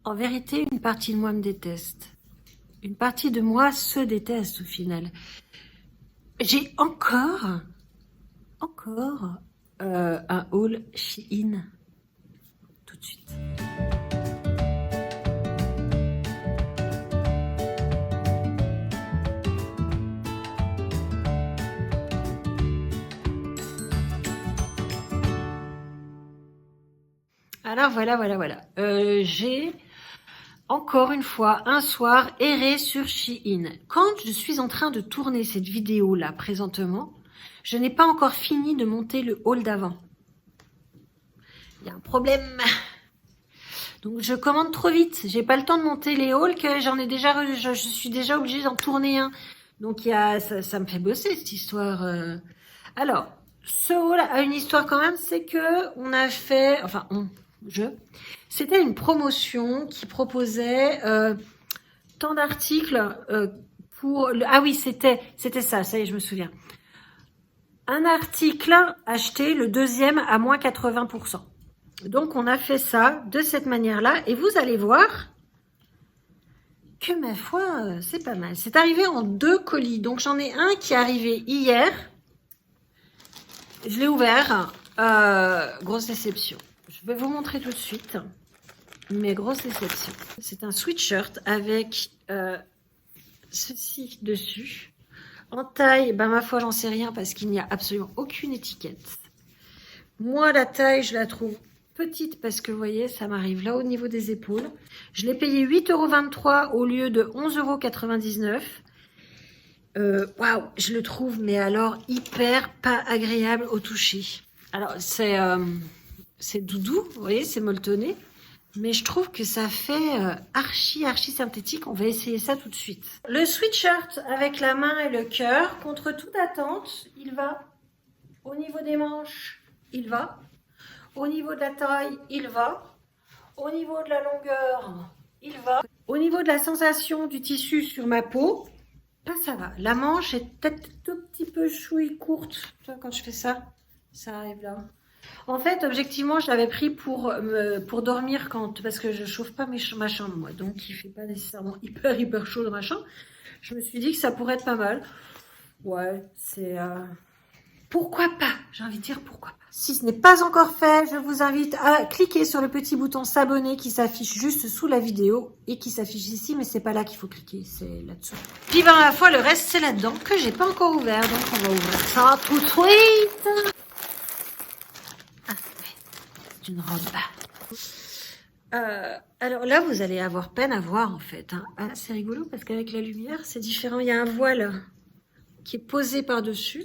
En vérité, une partie de moi me déteste. Une partie de moi se déteste au final. J'ai encore un haul Shein. Tout de suite. Alors voilà. J'ai encore une fois un soir erré sur Shein. Quand je suis en train de tourner cette vidéo là présentement, je n'ai pas encore fini de monter le haul d'avant. Il y a un problème. Donc je commande trop vite. J'ai pas le temps de monter les hauls que j'en ai déjà. Je suis déjà obligée d'en tourner un. Donc ça me fait bosser cette histoire. Alors ce haul a une histoire quand même, c'est que on a fait, c'était une promotion qui proposait tant d'articles pour. Ah oui, c'était ça. Ça y est, je me souviens. Un article acheté, le deuxième à moins 80%. Donc, on a fait ça de cette manière-là. Et vous allez voir que, ma foi, c'est pas mal. C'est arrivé en 2 colis. Donc, j'en ai un qui est arrivé hier. Je l'ai ouvert. Grosse déception. Je vais vous montrer tout de suite. Mais grosse déception. C'est un sweatshirt avec ceci dessus. En taille, ma foi, j'en sais rien parce qu'il n'y a absolument aucune étiquette. Moi, la taille, je la trouve petite parce que, vous voyez, ça m'arrive là au niveau des épaules. Je l'ai payé 8,23 € au lieu de 11,99 €. Waouh, je le trouve, mais alors, hyper pas agréable au toucher. Alors, c'est doudou, vous voyez, c'est molletonné. Mais je trouve que ça fait archi synthétique. On va essayer ça tout de suite. Le sweatshirt avec la main et le cœur, contre toute attente, il va. Au niveau des manches, il va. Au niveau de la taille, il va. Au niveau de la longueur, il va. Au niveau de la sensation du tissu sur ma peau, ça va. La manche est peut-être tout petit peu chouille courte. Quand je fais ça, ça arrive là. En fait, objectivement, je l'avais pris pour dormir parce que je chauffe pas ma chambre, moi. Donc, il fait pas nécessairement hyper chaud dans ma chambre. Je me suis dit que ça pourrait être pas mal. Ouais, c'est... Pourquoi pas? J'ai envie de dire pourquoi pas. Si ce n'est pas encore fait, je vous invite à cliquer sur le petit bouton s'abonner qui s'affiche juste sous la vidéo et qui s'affiche ici, mais c'est pas là qu'il faut cliquer, c'est là-dessous. Puis à la fois, le reste, c'est là-dedans que j'ai pas encore ouvert, donc on va ouvrir ça tout de suite. C'est une robe. Alors là, vous allez avoir peine à voir en fait. Ah, c'est rigolo parce qu'avec la lumière, c'est différent. Il y a un voile qui est posé par-dessus.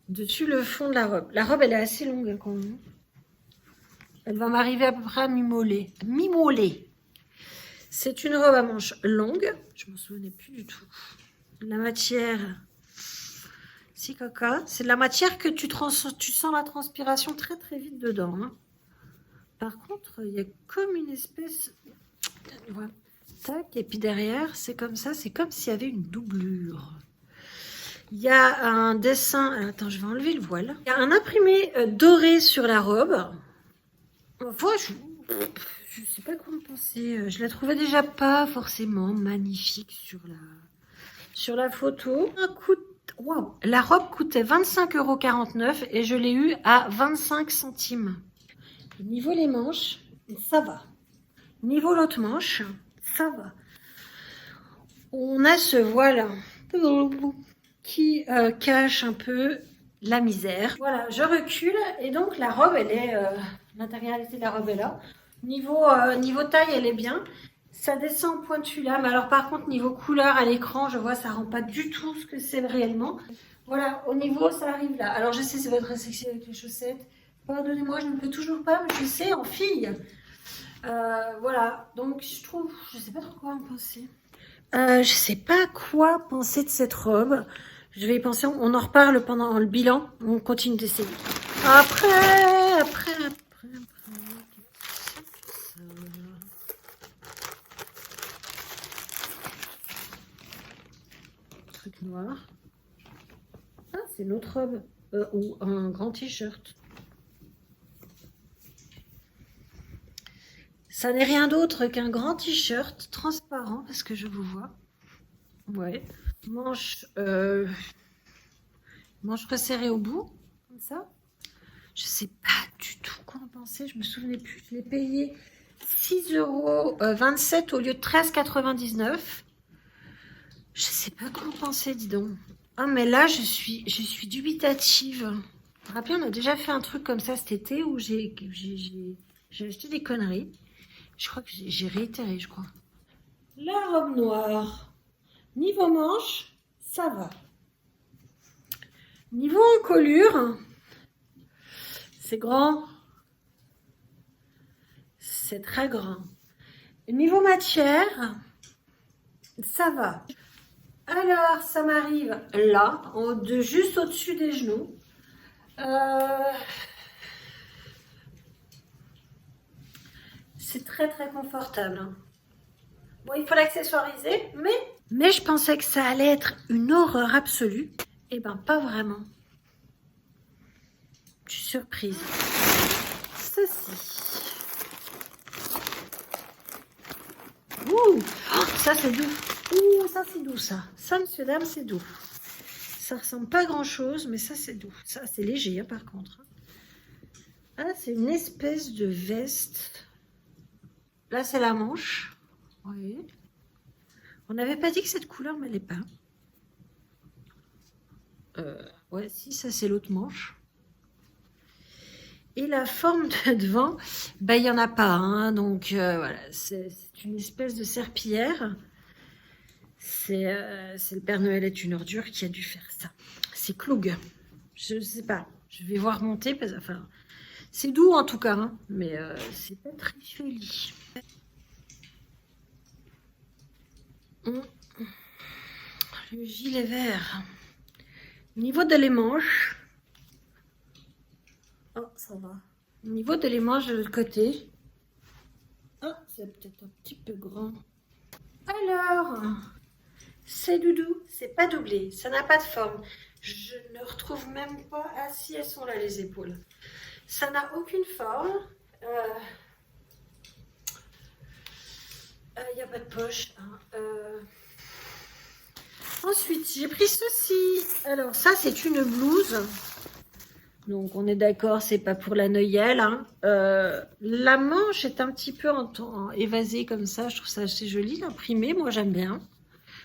Dessus le fond de la robe. La robe, elle est assez longue quand même. Elle va m'arriver à peu près à mi-mollet. Mi-mollet. C'est une robe à manches longues. Je me souvenais plus du tout. La matière... Si, coca. C'est de la matière que tu sens la transpiration très vite dedans. Hein. Par contre, il y a comme une espèce... Voilà. Tac. Et puis derrière, c'est comme ça. C'est comme s'il y avait une doublure. Il y a un dessin... Attends, je vais enlever le voile. Il y a un imprimé doré sur la robe. Enfin, je sais pas quoi en penser. Je la trouvais déjà pas forcément magnifique sur la photo. Wow. La robe coûtait 25,49 € et je l'ai eu à 25 centimes. Niveau les manches, ça va. Niveau l'autre manche, ça va. On a ce voile qui cache un peu la misère. Voilà, je recule et donc la robe, elle est... L'intégralité de la robe est là. Niveau taille, elle est bien. Ça descend pointu là. Mais alors par contre, niveau couleur à l'écran, je vois, ça rend pas du tout ce que c'est réellement. Voilà, au niveau, ça arrive là. Alors je sais, c'est votre sexy avec les chaussettes. Pardonnez-moi, je ne peux toujours pas, mais je sais, en fille. Voilà, donc je trouve... Je sais pas trop quoi en penser. Je sais pas quoi penser de cette robe. Je vais y penser, on en reparle pendant le bilan. On continue d'essayer. Après. Truc noir. Ah, c'est une autre robe. Ou un grand t-shirt. Ça n'est rien d'autre qu'un grand t-shirt transparent, parce que je vous vois. Ouais. Manche resserrée au bout, comme ça. Je sais pas du tout quoi en penser, je me souvenais plus. Je l'ai payé 6,27 € au lieu de 13,99 €. Je sais pas quoi en penser, dis donc. Ah, mais là, je suis dubitative. Vous vous rappelez, on a déjà fait un truc comme ça cet été où j'ai acheté des conneries. Je crois que j'ai réitéré, je crois. La robe noire. Niveau manche, ça va. Niveau encolure, c'est grand. C'est très grand. Niveau matière, ça va. Alors, ça m'arrive là, juste au-dessus des genoux. C'est très très confortable. Hein. Bon, il faut l'accessoiriser, mais je pensais que ça allait être une horreur absolue. Eh ben, pas vraiment. Je suis surprise. Ceci. Ouh, oh, ça c'est doux. Ouh, ça c'est doux ça. Ça, monsieur, dame, c'est doux. Ça ressemble pas à grand chose, mais ça c'est doux. Ça c'est léger hein, par contre. Ah, c'est une espèce de veste. Là c'est la manche. Oui. On n'avait pas dit que cette couleur m'allait pas. Ouais, si, ça c'est l'autre manche. Et la forme de devant, bah, il n'y en a pas. Hein, donc voilà, c'est une espèce de serpillière. C'est le Père Noël est une ordure qui a dû faire ça. C'est Cloug. Je ne sais pas. Je vais voir monter. Enfin, c'est doux en tout cas, hein, mais c'est pas très joli. Le gilet vert. Au niveau de les manches. Oh, ça va. Au niveau de les manches de l'autre côté. Oh, c'est peut-être un petit peu grand. Alors, c'est doudou, c'est pas doublé, ça n'a pas de forme. Je ne retrouve même pas... Ah si, elles sont là les épaules. Ça n'a aucune forme. Il n'y a pas de poche. Hein. Ensuite, j'ai pris ceci. Alors ça, c'est une blouse. Donc on est d'accord, c'est pas pour la Noël. Hein. La manche est un petit peu en évasée comme ça. Je trouve ça assez joli, imprimé. Moi, j'aime bien.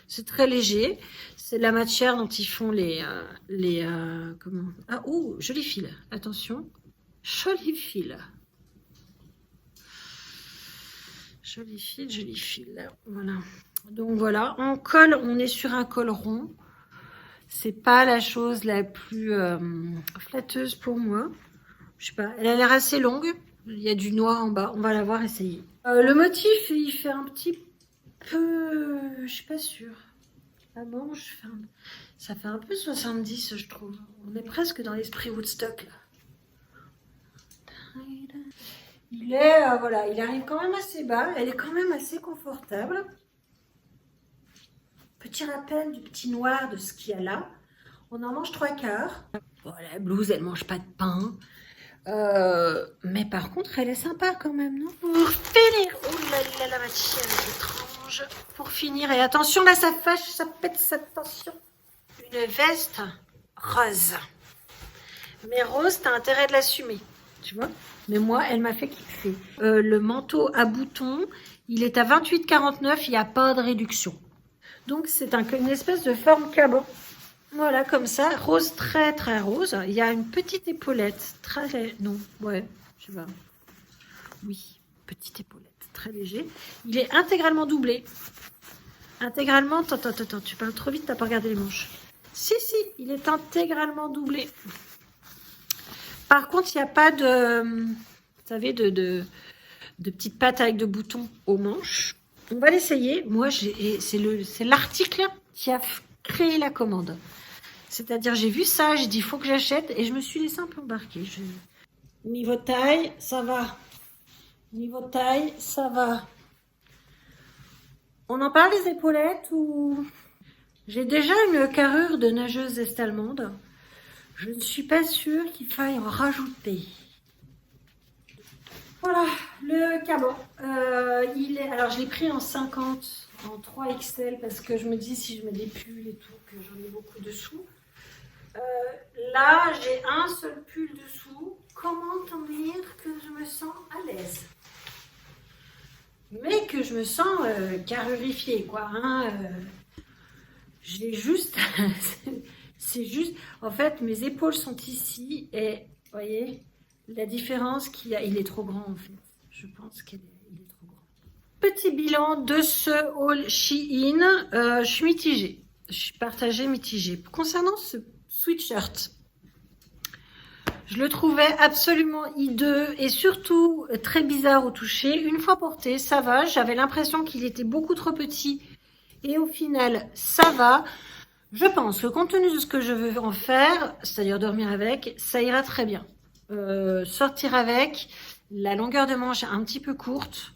C'est très léger. C'est la matière dont ils font comment? Ah, oh, joli fil. Attention. Joli fil. Joli fil, joli fil. Voilà. Donc voilà. En col, on est sur un col rond. C'est pas la chose la plus flatteuse pour moi. Je sais pas. Elle a l'air assez longue. Il y a du noir en bas. On va la voir essayer. Le motif, il fait un petit peu... Je suis pas sûre. La manche, ça fait un peu 70, je trouve. On est presque dans l'esprit Woodstock, là. Il est, voilà, il arrive quand même assez bas. Elle est quand même assez confortable. Petit rappel du petit noir de ce qu'il y a là. On en mange 3/4. Bon, la blouse, elle mange pas de pain. Mais par contre, elle est sympa quand même, non? Pour finir, oh là là, la matière est étrange. Pour finir, et attention, là, ça fâche, ça pète, attention. Une veste rose. Mais rose, t'as intérêt de l'assumer, tu vois? Mais moi, elle m'a fait kiffer. Le manteau à boutons, il est à 28,49, il n'y a pas de réduction. Donc, c'est une espèce de forme cabot. Voilà, comme ça, rose, très très rose. Il y a une petite épaulette, très... Non, ouais, je sais pas. Oui, petite épaulette, très léger. Il est intégralement doublé. Intégralement... Attends, tu parles trop vite, t'as pas regardé les manches. Si, il est intégralement doublé. Par contre, il n'y a pas de... Vous savez, de petites pattes avec de boutons aux manches. On va l'essayer. Moi, c'est l'article qui a créé la commande. C'est-à-dire, j'ai vu ça, j'ai dit, il faut que j'achète, et je me suis laissé un peu embarquer. Niveau taille, ça va. Niveau taille, ça va. On en parle des épaulettes ou... J'ai déjà une carrure de nageuse est-allemande. Je ne suis pas sûre qu'il faille en rajouter. Voilà, le caban. Alors, je l'ai pris en 50, en 3XL, parce que je me dis, si je mets des pulls et tout, que j'en ai beaucoup dessous. Là, j'ai un seul pull dessous. Comment t'en dire que je me sens à l'aise? Mais que je me sens carurifiée, quoi. Hein, j'ai juste... c'est juste... En fait, mes épaules sont ici et, vous voyez, la différence qu'il y a... Il est trop grand, en fait. Je pense qu'il est trop grand. Petit bilan de ce haul Shein. Je suis mitigée. Je suis partagée, mitigée. Concernant ce sweatshirt, je le trouvais absolument hideux et surtout très bizarre au toucher. Une fois porté, ça va. J'avais l'impression qu'il était beaucoup trop petit. Et au final, ça va. Je pense que compte tenu de ce que je veux en faire, c'est-à-dire dormir avec, ça ira très bien. Sortir avec, la longueur de manche est un petit peu courte.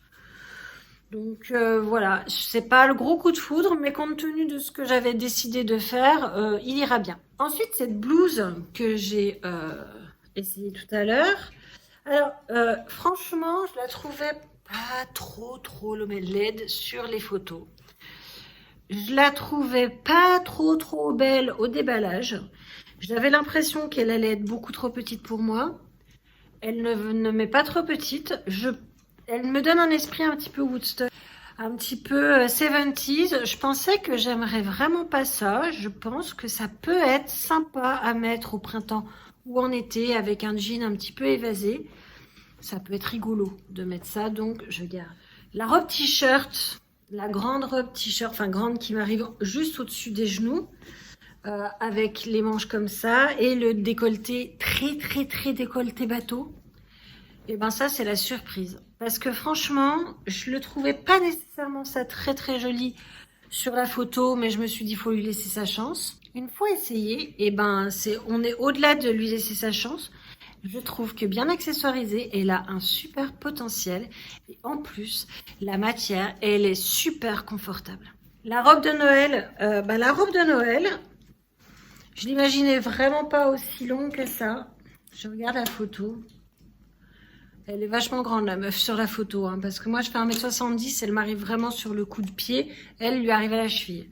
Donc voilà, c'est pas le gros coup de foudre, mais compte tenu de ce que j'avais décidé de faire, il ira bien. Ensuite, cette blouse que j'ai essayée tout à l'heure. Alors, franchement, je la trouvais pas trop laide sur les photos. Je la trouvais pas trop belle au déballage. J'avais l'impression qu'elle allait être beaucoup trop petite pour moi. Elle ne m'est pas trop petite. Elle me donne un esprit un petit peu Woodstock, un petit peu 70s. Je pensais que j'aimerais vraiment pas ça. Je pense que ça peut être sympa à mettre au printemps ou en été avec un jean un petit peu évasé. Ça peut être rigolo de mettre ça, donc je garde. La robe t-shirt, la grande robe t-shirt, enfin grande qui m'arrive juste au-dessus des genoux, avec les manches comme ça et le décolleté très décolleté bateau. Et ben ça c'est la surprise. Parce que franchement, je le trouvais pas nécessairement ça très joli sur la photo, mais je me suis dit il faut lui laisser sa chance. Une fois essayé, et ben on est au-delà de lui laisser sa chance. Je trouve que bien accessoirisée, elle a un super potentiel. Et en plus, la matière, elle est super confortable. La robe de Noël, je l'imaginais vraiment pas aussi longue que ça. Je regarde la photo. Elle est vachement grande, la meuf, sur la photo. Hein, parce que moi, je fais 1m70, elle m'arrive vraiment sur le coup de pied. Elle lui arrive à la cheville.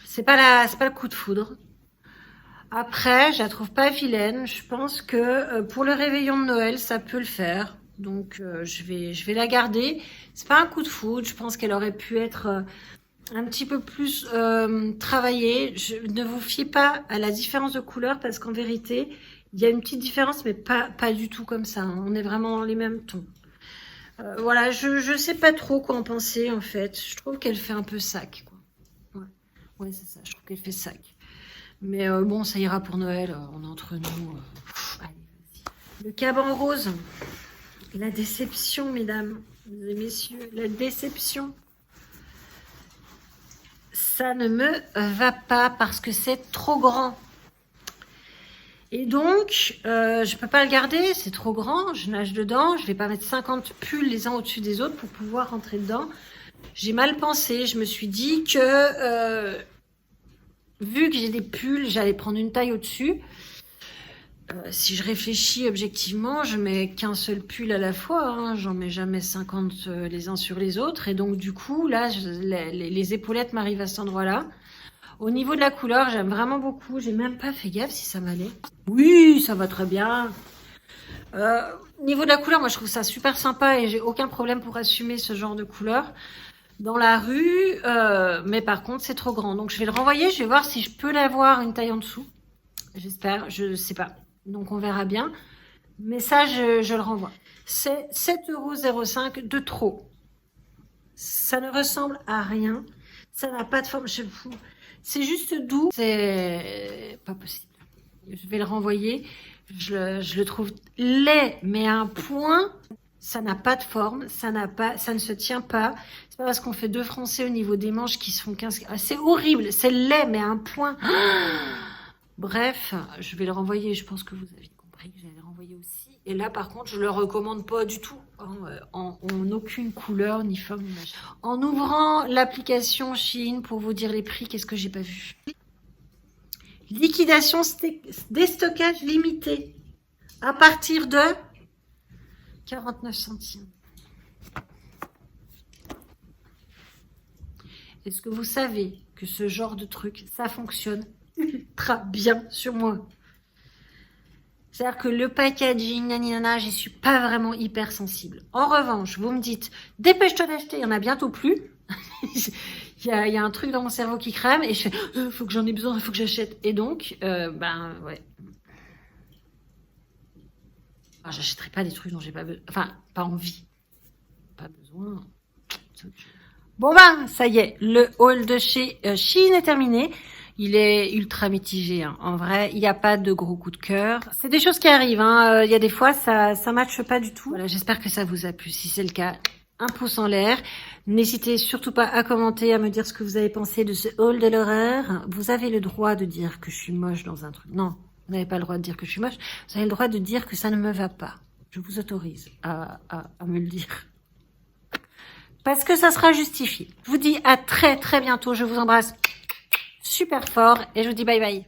C'est pas le coup de foudre. Après, je la trouve pas vilaine. Je pense que pour le réveillon de Noël, ça peut le faire. Donc, je vais la garder. C'est pas un coup de foudre. Je pense qu'elle aurait pu être un petit peu plus travaillée. Ne vous fiez pas à la différence de couleur parce qu'en vérité, il y a une petite différence, mais pas du tout comme ça. Hein. On est vraiment dans les mêmes tons. Voilà, je sais pas trop quoi en penser en fait. Je trouve qu'elle fait un peu sac. Quoi. Ouais, c'est ça. Je trouve qu'elle fait sac. Mais bon, ça ira pour Noël, on est entre nous. Allez, vas-y. Le caban rose. La déception, mesdames et messieurs. La déception. Ça ne me va pas parce que c'est trop grand. Et donc, je peux pas le garder, c'est trop grand. Je nage dedans. Je vais pas mettre 50 pulls les uns au-dessus des autres pour pouvoir rentrer dedans. J'ai mal pensé. Je me suis dit que... vu que j'ai des pulls, j'allais prendre une taille au-dessus. Si je réfléchis objectivement, je mets qu'un seul pull à la fois. Hein. J'en mets jamais 50 les uns sur les autres. Et donc, du coup, là, les épaulettes m'arrivent à cet endroit-là. Au niveau de la couleur, j'aime vraiment beaucoup. J'ai même pas fait gaffe si ça m'allait. Oui, ça va très bien. Au niveau de la couleur, moi, je trouve ça super sympa et j'ai aucun problème pour assumer ce genre de couleur dans la rue, mais par contre c'est trop grand, donc je vais le renvoyer. Je vais voir si je peux l'avoir une taille en dessous, j'espère, je sais pas, donc on verra bien, mais ça je le renvoie. C'est 7,05 € de trop, ça ne ressemble à rien, ça n'a pas de forme, c'est juste doux, c'est pas possible. Je vais le renvoyer, je le trouve laid mais à un point. Ça n'a pas de forme, ça ne se tient pas. C'est pas parce qu'on fait 2 Français au niveau des manches qui se font 15... Ah, c'est horrible, c'est laid, mais à un point. Bref, je vais le renvoyer. Je pense que vous avez compris que j'allais le renvoyer aussi. Et là, par contre, je le recommande pas du tout. Hein, en aucune couleur, ni forme, ni machin. En ouvrant l'application Shein pour vous dire les prix, qu'est-ce que j'ai pas vu? Liquidation déstockage limité. À partir de 49 centimes. Est-ce que vous savez que ce genre de truc, ça fonctionne ultra bien sur moi? C'est-à-dire que le packaging, naninana, j'y suis pas vraiment hyper sensible. En revanche, vous me dites, dépêche-toi d'acheter, il y en a bientôt plus. Il y a un truc dans mon cerveau qui crame et je fais, faut que j'en ai besoin, il faut que j'achète. Et donc, ouais. Alors, j'achèterai pas des trucs dont j'ai pas besoin, enfin, pas envie. Pas besoin. Bon ça y est, le haul de chez Shein est terminé. Il est ultra mitigé, hein. En vrai, il n'y a pas de gros coup de cœur. C'est des choses qui arrivent, hein. Il y a des fois, ça matche pas du tout. Voilà, j'espère que ça vous a plu. Si c'est le cas, un pouce en l'air. N'hésitez surtout pas à commenter, à me dire ce que vous avez pensé de ce haul de l'horreur. Vous avez le droit de dire que je suis moche dans un truc. Non, vous n'avez pas le droit de dire que je suis moche. Vous avez le droit de dire que ça ne me va pas. Je vous autorise à me le dire. Parce que ça sera justifié. Je vous dis à très très bientôt. Je vous embrasse super fort et je vous dis bye bye.